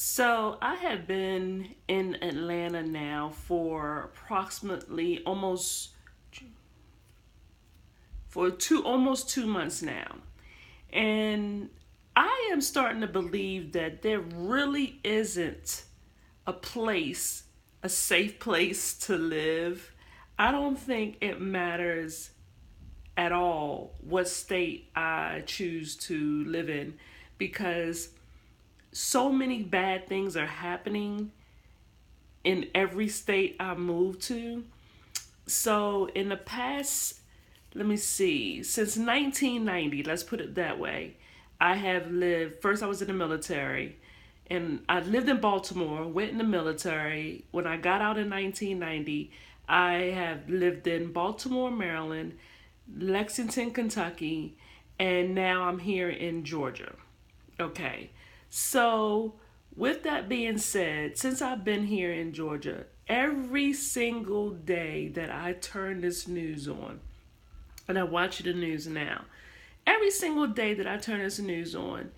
So I have been in Atlanta now for approximately almost 2 months now. And I am starting to believe that there really isn't a place, a safe place to live. I don't think it matters at all what state I choose to live in because so many bad things are happening in every state I move to. So in the past, let me see, since 1990, let's put it that way, I have lived, first I was in the military, and I lived in Baltimore, went in the military. When I got out in 1990, I have lived in Baltimore, Maryland, Lexington, Kentucky, and now I'm here in Georgia. Okay. So, with that being said, since I've been here in Georgia, every single day that I turn this news on, and I watch the news now, every single day that I turn this news on,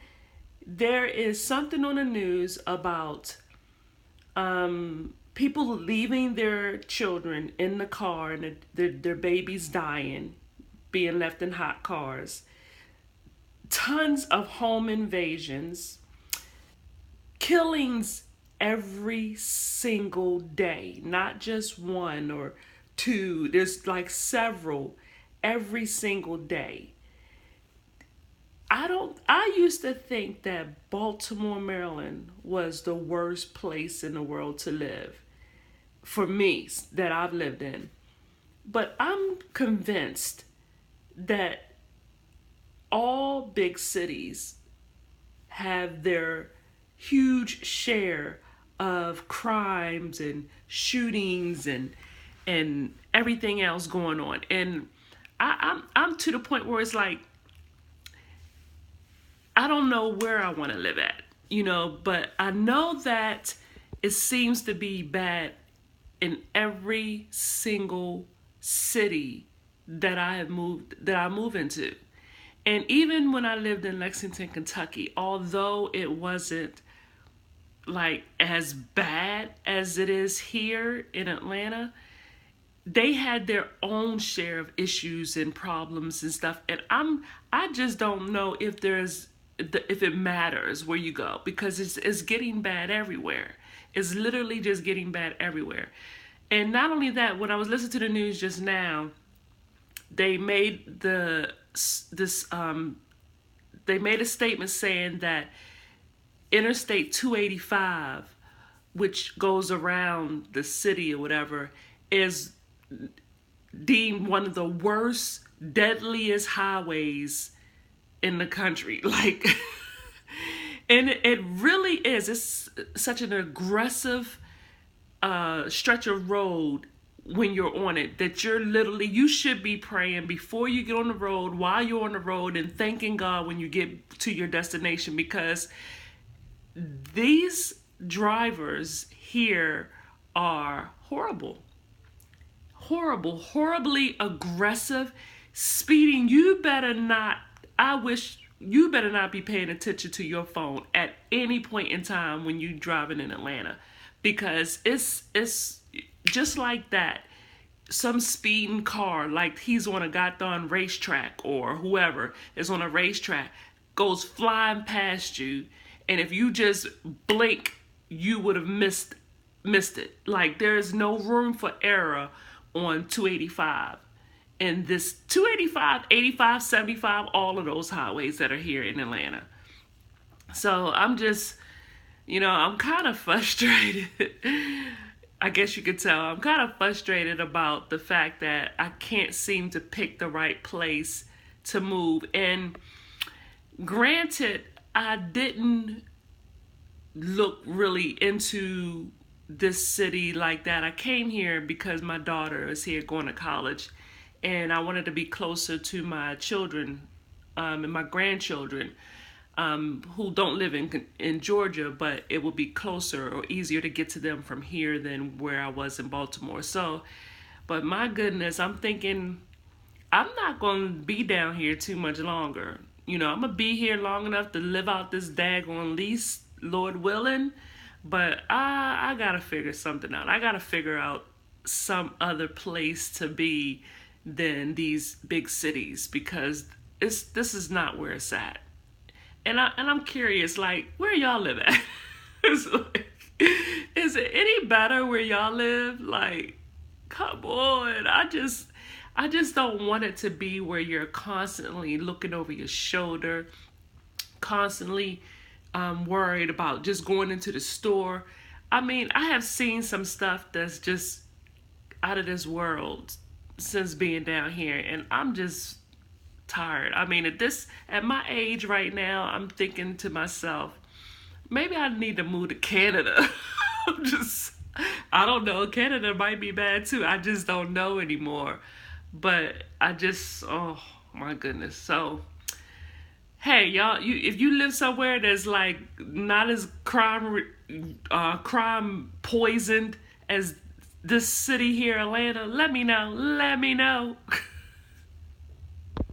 there is something on the news about people leaving their children in the car and their babies dying, being left in hot cars, tons of home invasions, killings every single day, not just one or two. There's like several every single day. I used to think that Baltimore, Maryland was the worst place in the world to live for me that I've lived in. But I'm convinced that all big cities have their huge share of crimes and shootings and everything else going on. And I'm to the point where it's like I don't know where I want to live at, but I know that it seems to be bad in every single city that I move into. And even when I lived in Lexington, Kentucky, although it wasn't like as bad as it is here in Atlanta, they had their own share of issues and problems and stuff. And I just don't know if it matters where you go because it's getting bad everywhere. It's literally just getting bad everywhere. And not only that, when I was listening to the news just now, they made this they made a statement saying that Interstate 285, which goes around the city or whatever, is deemed one of the worst, deadliest highways in the country. Like, and it really is. It's such an aggressive stretch of road when you're on it that you should be praying before you get on the road, while you're on the road, and thanking God when you get to your destination, because these drivers here are horribly aggressive, speeding. You better not be paying attention to your phone at any point in time when you're driving in Atlanta, because it's just like that. Some speeding car, like he's on a goddamn racetrack, or whoever is on a racetrack, goes flying past you, and if you just blink, you would have missed it. Like, there is no room for error on 285. And this 285, 85, 75, all of those highways that are here in Atlanta. So I'm kind of frustrated. I guess you could tell. I'm kind of frustrated about the fact that I can't seem to pick the right place to move. And granted, I didn't look really into this city like that. I came here because my daughter is here going to college, and I wanted to be closer to my children and my grandchildren who don't live in Georgia, but it will be closer or easier to get to them from here than where I was in Baltimore. So, but my goodness, I'm thinking I'm not going to be down here too much longer. I'm going to be here long enough to live out this daggone lease Lord willing. But I gotta figure something out. I gotta figure out some other place to be than these big cities, because this is not where it's at. And I'm curious, like, where y'all live at? It's like, is it any better where y'all live? Like, come on. I just don't want it to be where you're constantly looking over your shoulder, constantly worried about just going into the store. I mean, I have seen some stuff that's just out of this world since being down here, and I'm just tired. I mean, at my age right now, I'm thinking to myself, maybe I need to move to Canada. I'm just, I don't know. Canada might be bad too. I just don't know anymore. But oh my goodness. So, hey, y'all, if you live somewhere that's like not as crime poisoned as this city here, Atlanta, let me know. Let me know.